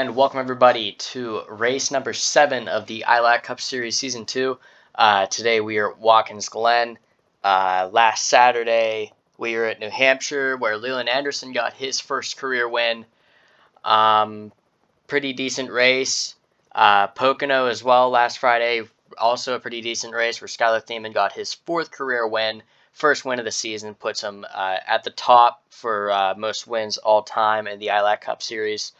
And welcome everybody to race number 7 of the ILAC Cup Series Season 2. Today we are at Watkins, Glen. Last Saturday we were at New Hampshire where Leland Anderson got his first career win. Pretty decent race. Pocono as well last Friday, also a pretty decent race where Skylar Thiemann got his 4th career win. First win of the season, puts him at the top for most wins all time in the ILAC Cup Series.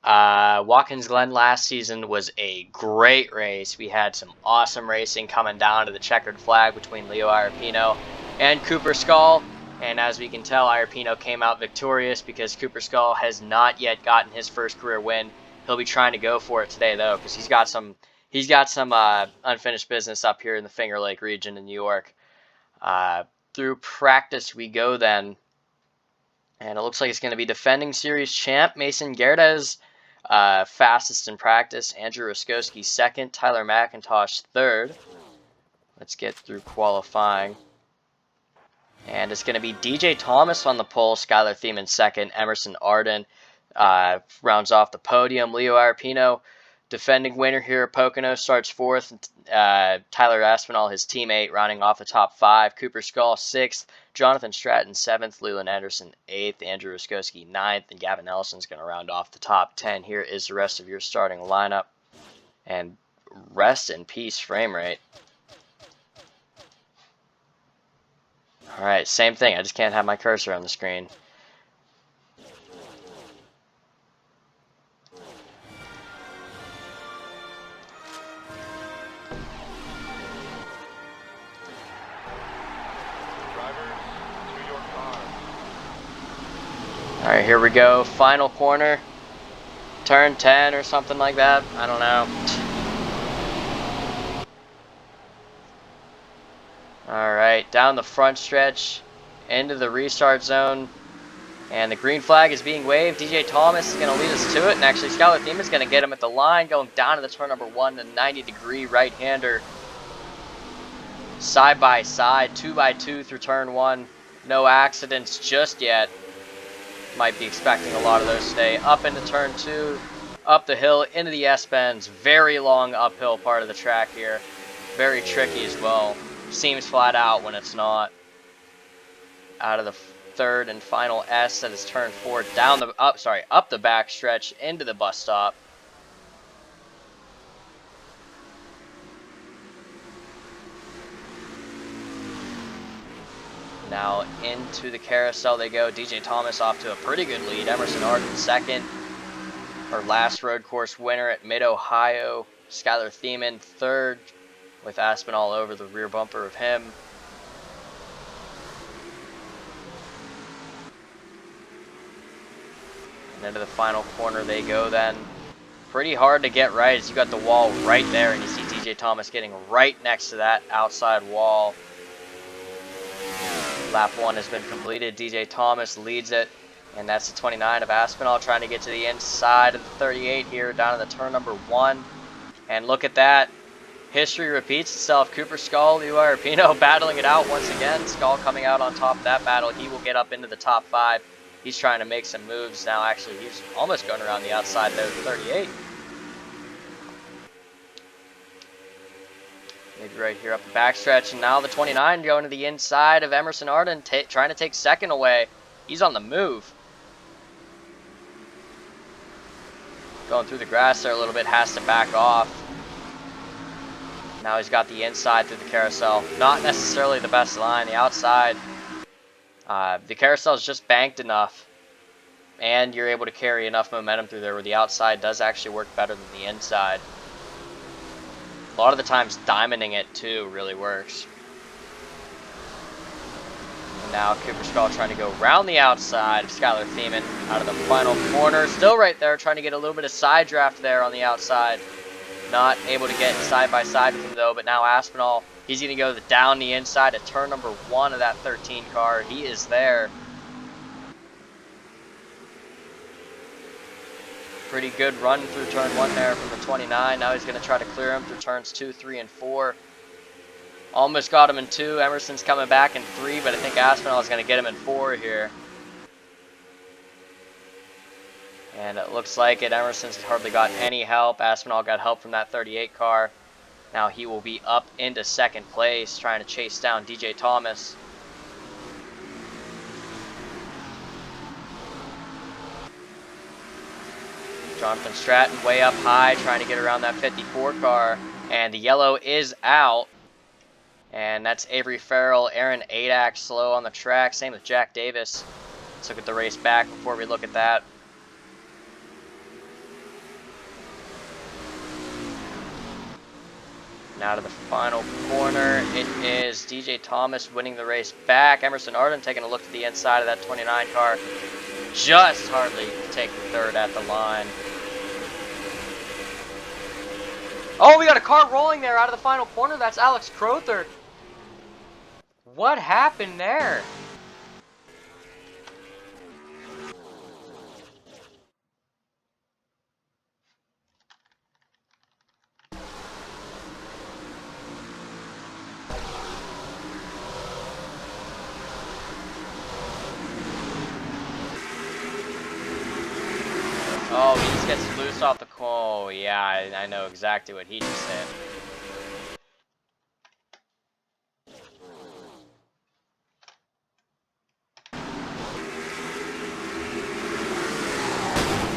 Watkins Glen last season was a great race. We had some awesome racing coming down to the checkered flag between Leo Irapino and Cooper Skull. And as we can tell, Irapino came out victorious because Cooper Skull has not yet gotten his first career win. He'll be trying to go for it today though, because he's got some unfinished business up here in the Finger Lake region in New York. Through practice we go then, and it looks like it's going to be defending series champ Mason Gerdes. Fastest in practice, Andrew Roskowski 2nd, Tyler McIntosh 3rd. Let's get through qualifying. And it's going to be DJ Thomas on the pole, Skylar Thiemann 2nd, Emerson Arden rounds off the podium. Leo Irapino, defending winner here at Pocono, starts 4th. Tyler Aspinall, his teammate, rounding off the top 5. Cooper Skull 6th. Jonathan Stratton 7th. Leland Anderson 8th. Andrew Roskowski 9th. And Gavin Ellison's going to round off the top 10. Here is the rest of your starting lineup. And rest in peace frame rate. Alright, same thing. I just can't have my cursor on the screen. Alright, here we go. Final corner. Turn 10 or something like that. I don't know. Alright, down the front stretch. Into the restart zone. And the green flag is being waved. DJ Thomas is going to lead us to it. And actually, Skylar Thiemann is going to get him at the line. Going down to the turn number 1. The 90-degree right-hander. Side by side. 2x2 through turn 1. No accidents just yet. Might be expecting a lot of those today. Up into turn 2, up the hill, into the S-bends. Very long uphill part of the track here. Very tricky as well. Seems flat out when it's not. Out of the 3rd and final S, that is turn 4, up the back stretch into the bus stop. Now into the carousel they go. DJ Thomas off to a pretty good lead. Emerson Arden 2nd. Our last road course winner at Mid-Ohio. Skylar Thiemann 3rd with Aspinall over the rear bumper of him. And into the final corner they go then. Pretty hard to get right as you got the wall right there, and you see DJ Thomas getting right next to that outside wall. Lap 1 has been completed. DJ Thomas leads it, and that's the 29 of Aspinall trying to get to the inside of the 38 here down to the turn number 1. And look at that. History repeats itself. Cooper Skull, Leo Irapino battling it out once again. Skull coming out on top of that battle. He will get up into the top 5. He's trying to make some moves now. Actually, he's almost going around the outside there, the 38. Maybe right here up the backstretch, and now the 29 going to the inside of Emerson Arden, trying to take 2nd away. He's on the move. Going through the grass there a little bit, has to back off. Now he's got the inside through the carousel. Not necessarily the best line, the outside. The carousel is just banked enough, and you're able to carry enough momentum through there where the outside does actually work better than the inside. A lot of the times diamonding it too really works. And now Cooper Skull trying to go around the outside of Skylar Thiemann out of the final corner. Still right there, trying to get a little bit of side draft there on the outside. Not able to get side by side with him though, but now Aspinall, he's going to go down the inside at turn number 1 of that 13 car. He is there. Pretty good run through turn 1 there from the 29. Now he's going to try to clear him through turns 2, 3, and 4. Almost got him in 2. Emerson's coming back in 3, but I think Aspinall is going to get him in 4 here. And it looks like it. Emerson's hardly got any help. Aspinall got help from that 38 car. Now he will be up into second place, trying to chase down DJ Thomas. Jonathan Stratton way up high, trying to get around that 54 car. And the yellow is out. And that's Avery Farrell, Aaron ILAC slow on the track. Same with Jack Davis. Let's look at the race back before we look at that. Now to the final corner, it is DJ Thomas winning the race back. Emerson Arden taking a look to the inside of that 29 car. Just hardly taking third at the line. Oh, we got a car rolling there out of the final corner. That's Alex Crowther. What happened there? Oh, he just gets loose off the oh yeah, I know exactly what he just said.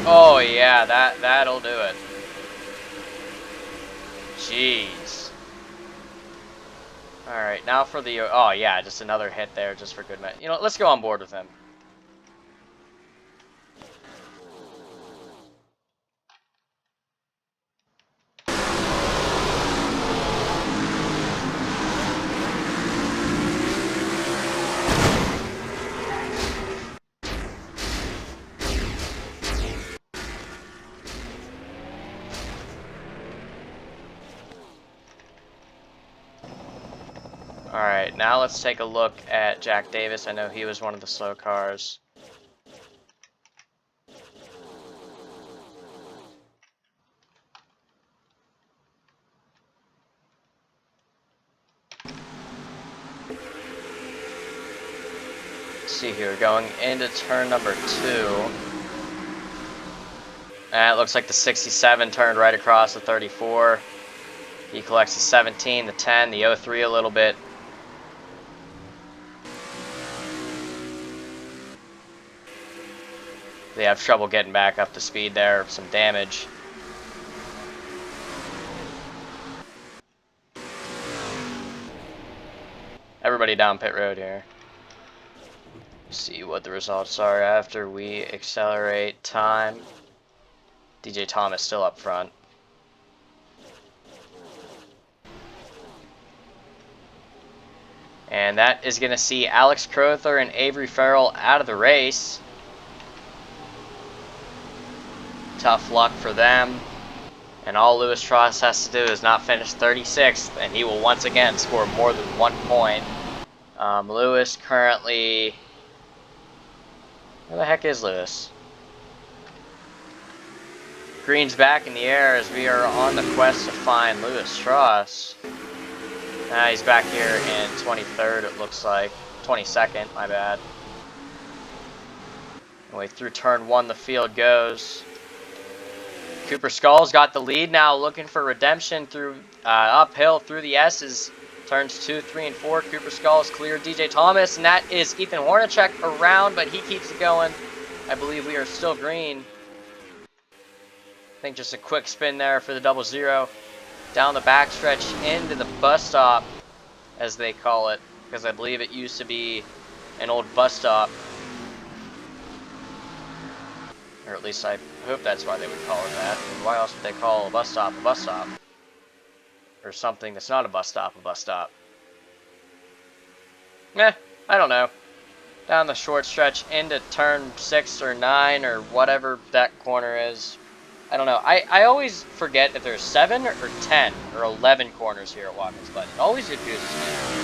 Oh yeah, that'll do it. Jeez. Alright, now for the oh yeah, just another hit there just for good measure. You know, let's go on board with him. Alright, now let's take a look at Jack Davis. I know he was one of the slow cars. Let's see here, going into turn number 2. And it looks like the 67 turned right across the 34. He collects the 17, the 10, the 03 a little bit. They have trouble getting back up to speed there, some damage. Everybody down pit road here. See what the results are after we accelerate time. DJ Thomas still up front. And that is going to see Alex Crowther and Avery Farrell out of the race. Tough luck for them. And all Lewis Strauss has to do is not finish 36th, and he will once again score more than 1 point. Lewis currently... Where the heck is Lewis? Green's back in the air as we are on the quest to find Lewis Strauss. He's back here in 23rd, it looks like. 22nd, my bad. Anyway, through turn 1, the field goes. Cooper Skull's got the lead now, looking for redemption through uphill through the S's. Turns 2, 3, and 4. Cooper Skull's cleared DJ Thomas, and that is Ethan Hornacek around, but he keeps it going. I believe we are still green. I think just a quick spin there for the 00. Down the backstretch into the bus stop, as they call it, because I believe it used to be an old bus stop. Or at least I hope that's why they would call it that. And why else would they call a bus stop a bus stop? Or something that's not a bus stop a bus stop. I don't know. Down the short stretch into turn 6 or 9 or whatever that corner is. I don't know. I always forget if there's 7 or 10 or 11 corners here at Watkins, but it always confuses me.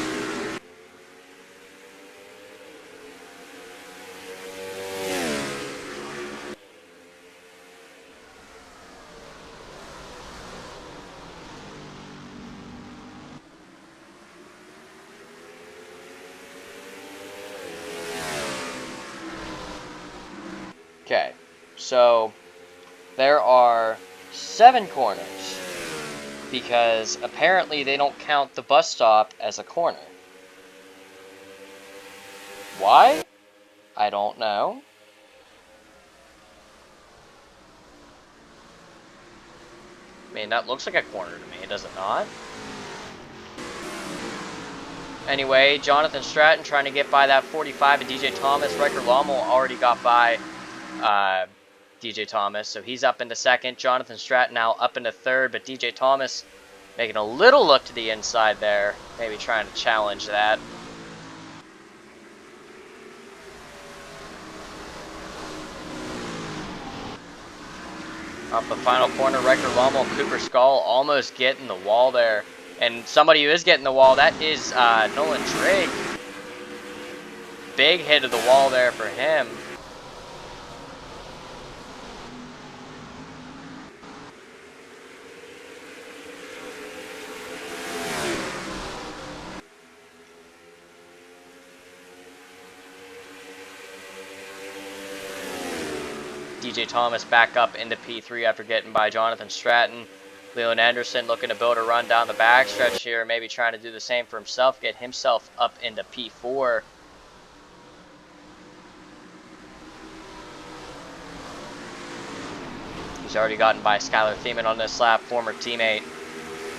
Okay, so there are 7 corners, because apparently they don't count the bus stop as a corner. Why? I don't know. I mean, that looks like a corner to me, does it not? Anyway, Jonathan Stratton trying to get by that 45 and DJ Thomas. Riker Lommel already got by DJ Thomas, so he's up into second. Jonathan Stratton now up into third, but DJ Thomas making a little look to the inside there, maybe trying to challenge that. Up the final corner, Riker Lommel, Cooper Skull almost getting the wall there. And somebody who is getting the wall, that is Nolan Drake. Big hit of the wall there for him. DJ Thomas back up into P3 after getting by Jonathan Stratton. Leland Anderson looking to build a run down the backstretch here, maybe trying to do the same for himself, get himself up into P4. He's already gotten by Skylar Thiemann on this lap, former teammate.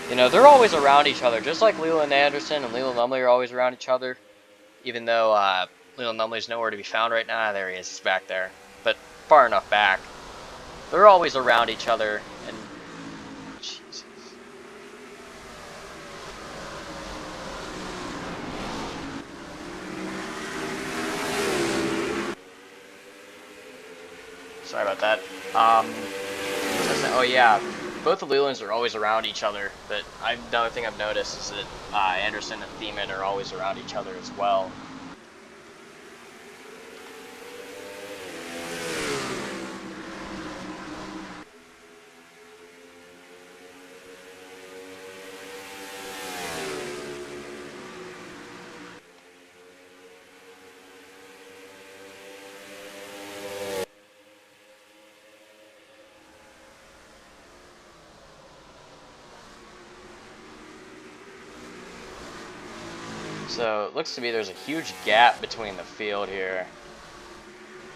You know, they're always around each other, just like Leland Anderson and Leland Lumley are always around each other. Even though Leland Lumley's nowhere to be found right now. There he is, he's back there. But far enough back. They're always around each other, and Jesus. Sorry about that. Oh yeah, both the Lelands are always around each other, but another thing I've noticed is that Anderson and Thiemann are always around each other as well. So it looks to me there's a huge gap between the field here.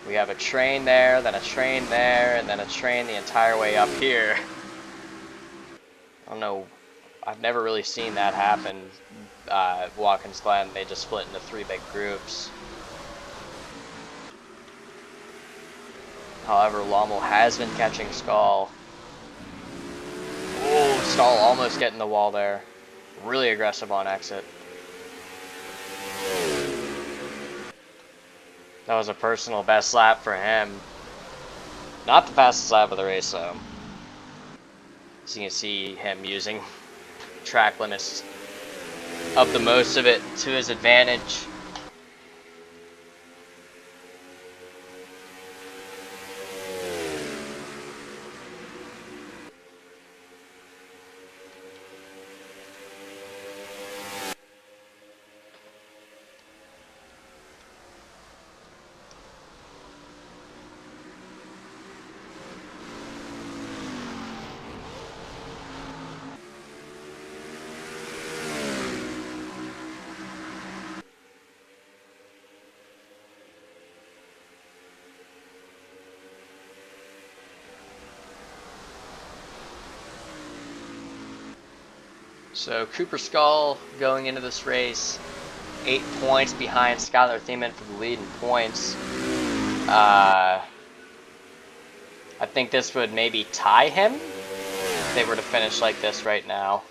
We have a train there, then a train there, and then a train the entire way up here. I don't know, I've never really seen that happen. Watkins Glen, they just split into 3 big groups. However, Lommel has been catching Skull. Oh, Skull almost getting the wall there. Really aggressive on exit. That was a personal best lap for him. Not the fastest lap of the race, though. So you can see him using track limits of the most of it to his advantage. So Cooper Skull going into this race, 8 points behind Skylar Thiemann for the lead in points. I think this would maybe tie him if they were to finish like this right now.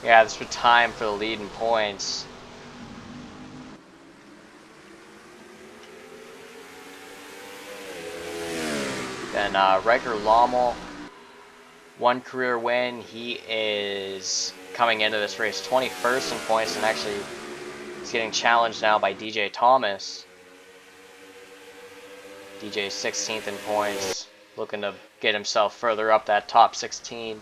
Yeah, this would tie him for the lead in points. Then Riker Lommel, 1 career win. He is coming into this race 21st in points, and actually he's getting challenged now by DJ Thomas. DJ 16th in points, looking to get himself further up that top 16.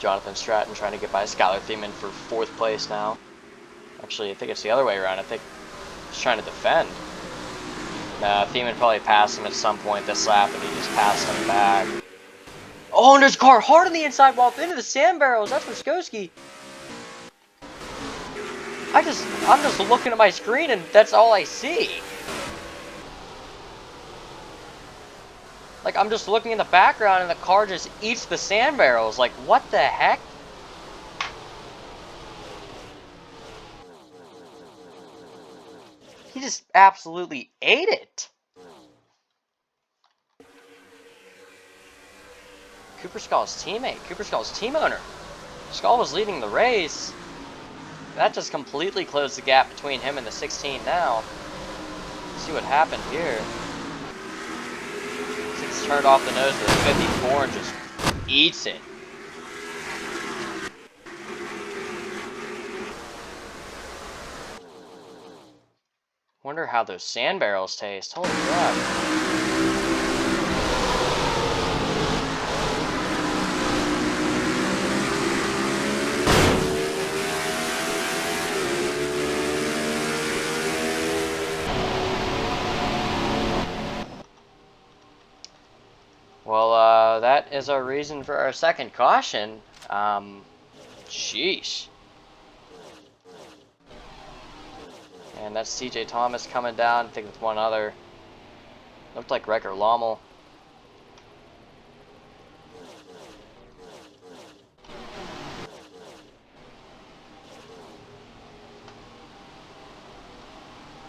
Jonathan Stratton trying to get by Skylar Thiemann for 4th place now. Actually, I think it's the other way around. I think he's trying to defend. Thiemann probably passed him at some point this lap, and he just passed him back. Oh, and there's a car hard on the inside wall into the sand barrels. That's for Skoski. I'm just looking at my screen, and that's all I see. Like, I'm just looking in the background, and the car just eats the sand barrels. Like, what the heck? He just absolutely ate it. Cooper Skull's teammate, Cooper Skull's team owner. Skull was leading the race. That just completely closed the gap between him and the 16 now. Let's see what happened here. He's turned off the nose of the 54 and just eats it. Wonder how those sand barrels taste. Holy crap. Well, that is our reason for our second caution. Sheesh. And that's CJ Thomas coming down, I think with one other. Looked like Wrecker Lommel.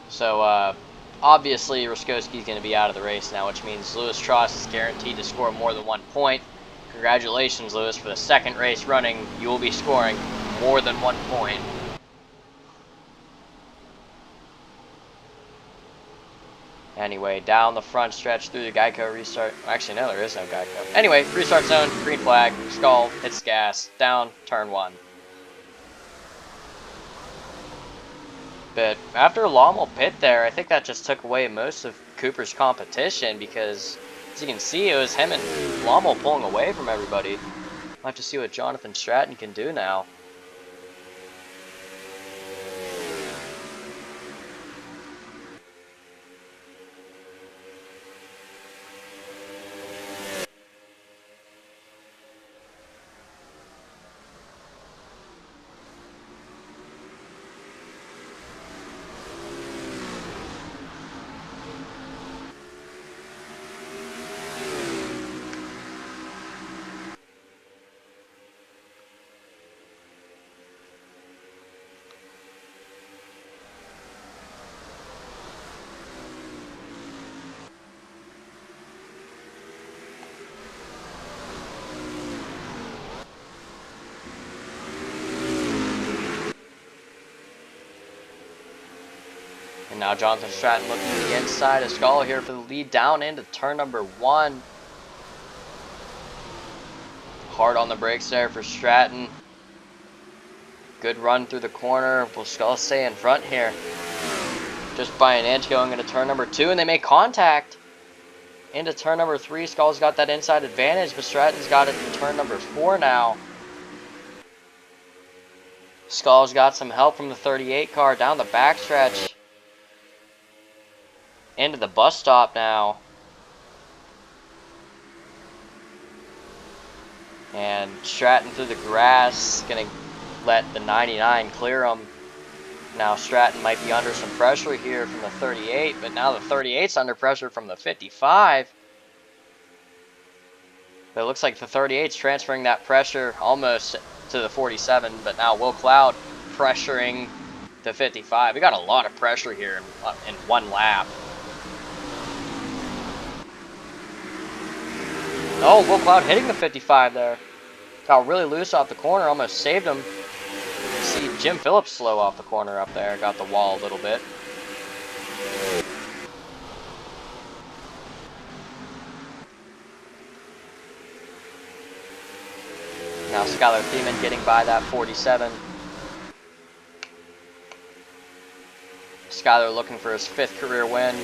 So, obviously, Raskowski's going to be out of the race now, which means Lewis Tross is guaranteed to score more than 1 point. Congratulations, Lewis, for the second race running. You will be scoring more than 1 point. Anyway, down the front stretch through the Geico restart. Actually, no, there is no Geico. Anyway, restart zone, green flag, Skull, hits gas, down, turn 1. But after Lommel pit there, I think that just took away most of Cooper's competition because, as you can see, it was him and Lommel pulling away from everybody. We'll have to see what Jonathan Stratton can do now. And now Jonathan Stratton looking to the inside of Skull here for the lead down into turn number 1. Hard on the brakes there for Stratton. Good run through the corner. Will Skull stay in front here? Just by an inch going into turn number 2, and they make contact. Into turn number 3, Skull's got that inside advantage, but Stratton's got it in turn number 4 now. Skull's got some help from the 38 car down the backstretch. Into the bus stop now. And Stratton through the grass, gonna let the 99 clear him. Now Stratton might be under some pressure here from the 38, but now the 38's under pressure from the 55. But it looks like the 38's transferring that pressure almost to the 47, but now Will Cloud pressuring the 55. We got a lot of pressure here in one lap. Oh, Will Cloud hitting the 55 there. Got really loose off the corner, almost saved him. See Jim Phillips slow off the corner up there, got the wall a little bit. Now Skylar Thiemann getting by that 47. Skylar looking for his 5th career win.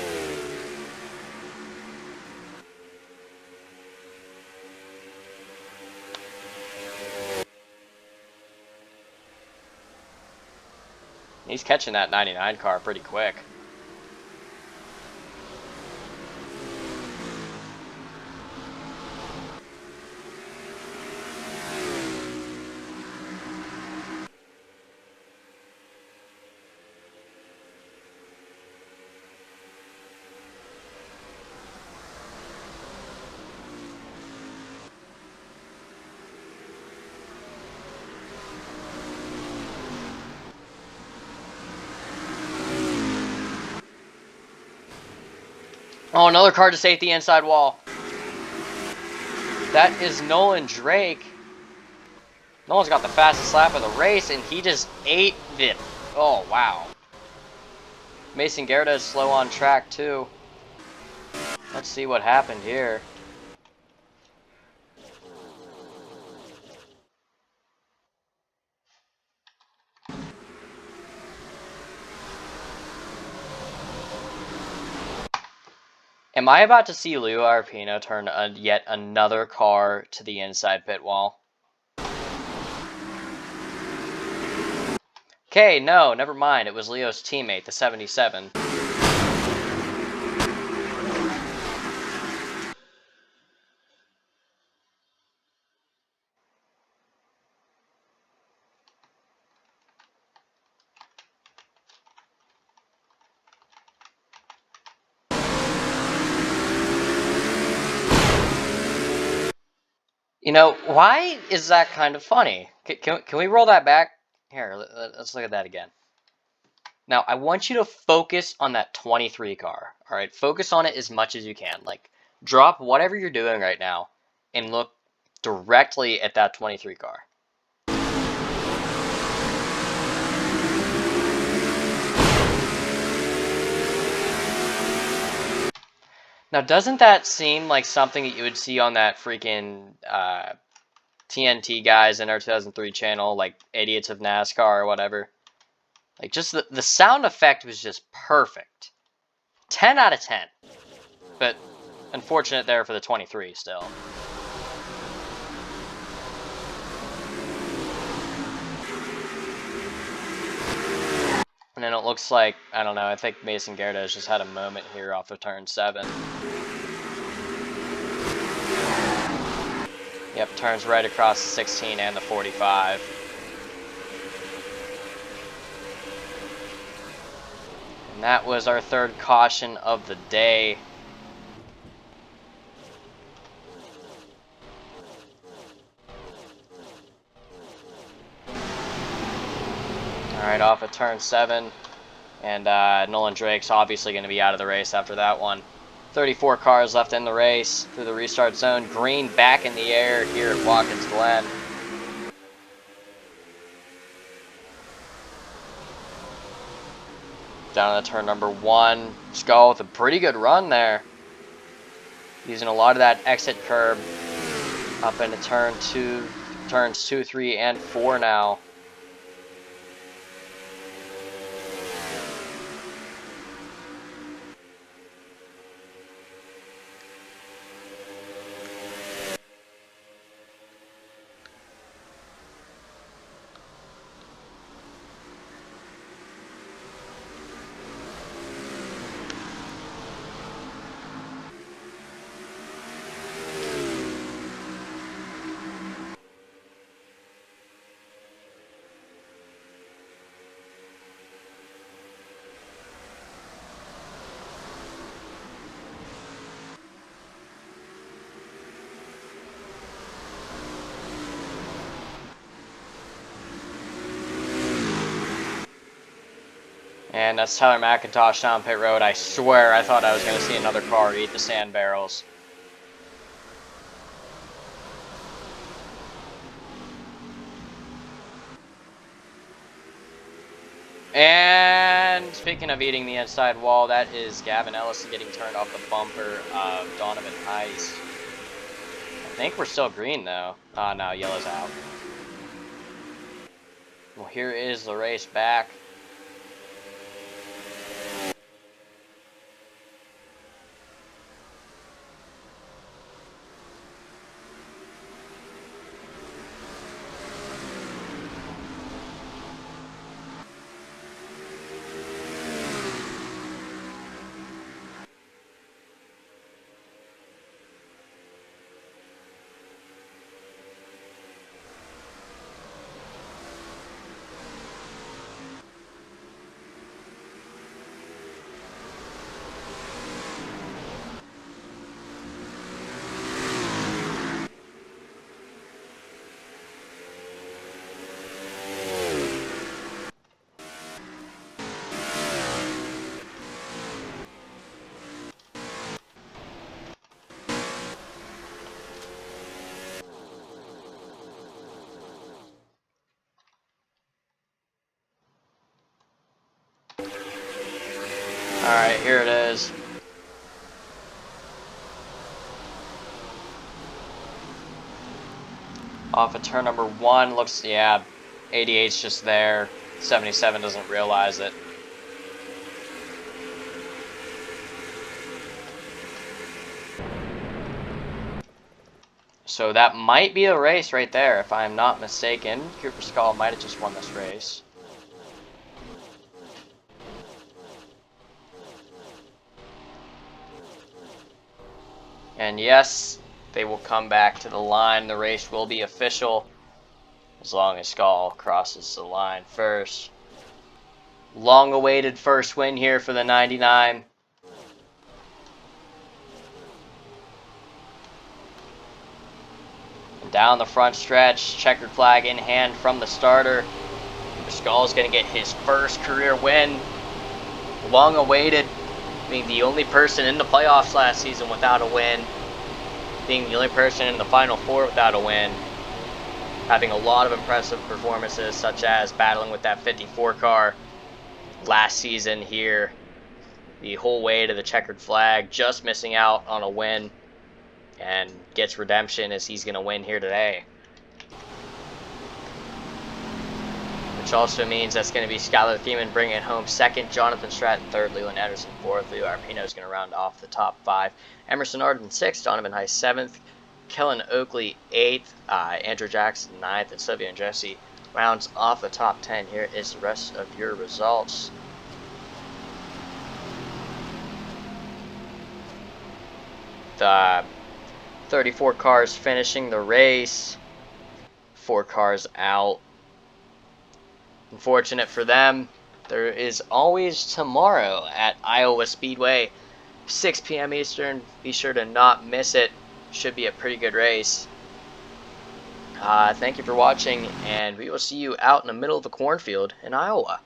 He's catching that 99 car pretty quick. Oh, another car just ate the inside wall. That is Nolan Drake. Nolan's got the fastest lap of the race, and he just ate it. Oh, wow. Mason Gerda is slow on track, too. Let's see what happened here. Am I about to see Leo Arpino turn yet another car to the inside pit wall? Okay, no, never mind. It was Leo's teammate, the 77. You know, why is that kind of funny? Can we roll that back? Here, let's look at that again. Now, I want you to focus on that 23 car, all right? Focus on it as much as you can. Like, drop whatever you're doing right now and look directly at that 23 car. Now, doesn't that seem like something that you would see on that freaking TNT guys in our 2003 channel, like Idiots of NASCAR or whatever? Like, just the sound effect was just perfect. 10 out of 10. But unfortunate there for the 23 still. And then it looks like, I don't know, I think Mason Gerda has just had a moment here off of turn 7. Yep, turns right across the 16 and the 45. And that was our third caution of the day. Alright, off of turn 7. And Nolan Drake's obviously going to be out of the race after that one. 34 cars left in the race through the restart zone. Green back in the air here at Watkins Glen. Down to turn number 1. Skull with a pretty good run there. Using a lot of that exit curb up into turns 2, 3, and 4 now. And that's Tyler McIntosh down pit road. I swear I thought I was going to see another car eat the sand barrels. And speaking of eating the inside wall, that is Gavin Ellis getting turned off the bumper of Donovan Heiss. I think we're still green though. Oh no, yellow's out. Well, here is the race back. Alright, here it is. Off of turn number 1, looks, yeah, 88's just there. 77 doesn't realize it. So that might be a race right there, if I'm not mistaken. Cooper Skull might have just won this race. And yes, they will come back to the line. The race will be official as long as Skull crosses the line first. Long-awaited first win here for the 99. And down the front stretch, checkered flag in hand from the starter. Skull's going to get his first career win. Long-awaited, being the only person in the playoffs last season without a win. Being the only person in the Final Four without a win. Having a lot of impressive performances, such as battling with that 54 car last season here. The whole way to the checkered flag, just missing out on a win. And gets redemption as he's going to win here today. Which also means that's going to be Skylar Thiemann bringing it home second, Jonathan Stratton third, Leland Anderson fourth, Leo Arpino is going to round off the top 5, Emerson Arden sixth, Donovan Heiss seventh, Kellen Oakley eighth, Andrew Jackson ninth, and Sylvia and Jesse rounds off the top 10. Here is the rest of your results. The 34 cars finishing the race, 4 cars out. Unfortunate for them, there is always tomorrow at Iowa Speedway, 6 p.m. Eastern. Be sure to not miss it. Should be a pretty good race. Thank you for watching, and we will see you out in the middle of the cornfield in Iowa.